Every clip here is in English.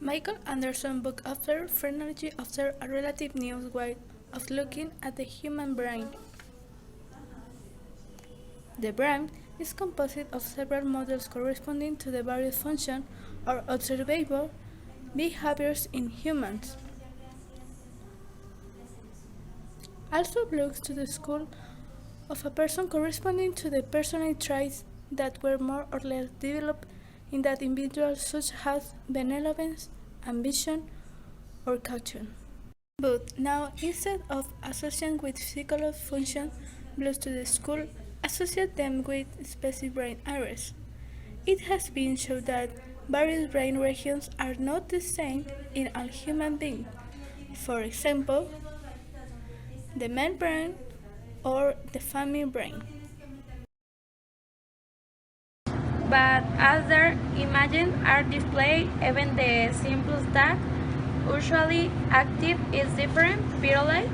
Michael Anderson book after phrenology after a relative new way of looking at the human brain. The brain is composed of several models corresponding to the various functions or observable behaviors in humans. Also belongs to the school of a person corresponding to the personality traits that were more or less developed in that individual, such as benevolence, ambition, or caution. But now, instead of associating with physical function belongs to the school, associate them with specific brain areas. It has been shown that various brain regions are not the same in all human beings. For example, the man brain or the family brain. But as their images are displayed, even the simplest task, usually active, is different, violate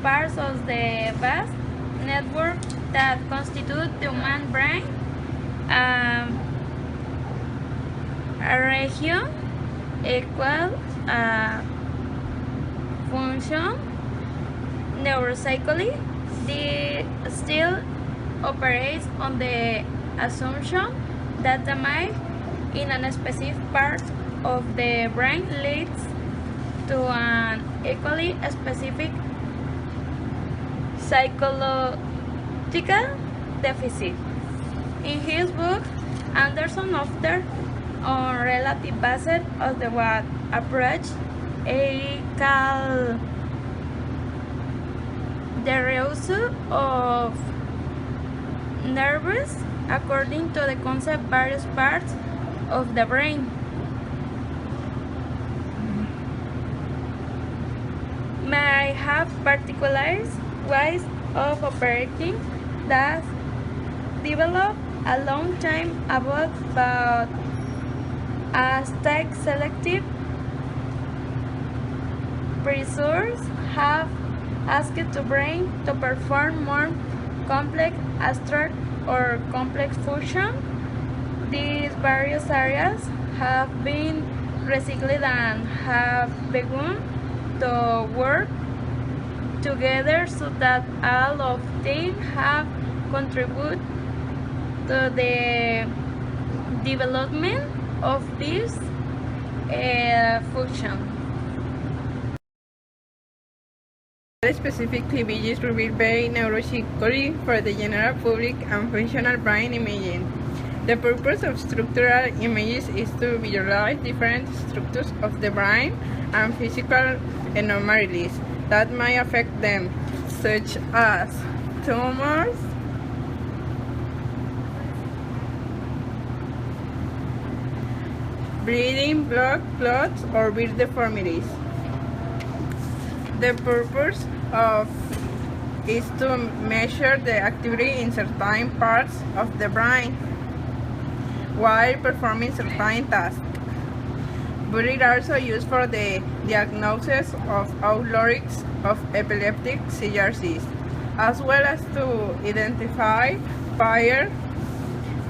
parts of the vast network that constitute the human brain. A region equal function neuropsychically. This still operates on the assumption that the mind in a specific part of the brain leads to an equally specific psychological deficit. In his book, Anderson offered on relative basis of the what approach he called the reuse of nerves according to the concept various parts of the brain may have particular ways of operating that developed a long time ago, but as tech selective researchers have asked the brain to perform more complex abstract or complex function. These various areas have been recycled and have begun to work together so that all of them have contributed to the development of this function. Specific images revealed very neuropsychically for the general public and functional brain imaging. The purpose of structural images is to visualize different structures of the brain and physical anomalies that may affect them, such as tumors, bleeding, blood clots, or birth deformities. The purpose of is to measure the activity in certain parts of the brain while performing certain tasks. But it also used for the diagnosis of outliers of epileptic seizures, as well as to identify prior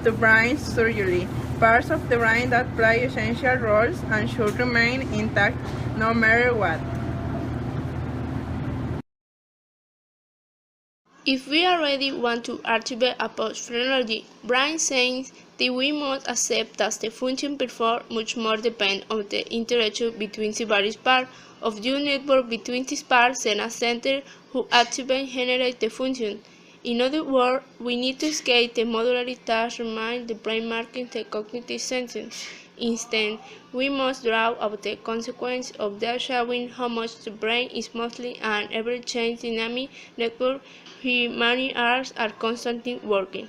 to brain surgery parts of the brain that play essential roles and should remain intact no matter what. If we already want to archive a post-phrenology brain science, then we must accept that the function performed much more depends on the interaction between the various parts of the network between these parts and a center who actively generates the function. In other words, we need to escape the modularity that remains the brain marking the cognitive sentence. Instead, we must draw out the consequence of that showing how much the brain is mostly an ever-changing dynamic network where many areas are constantly working.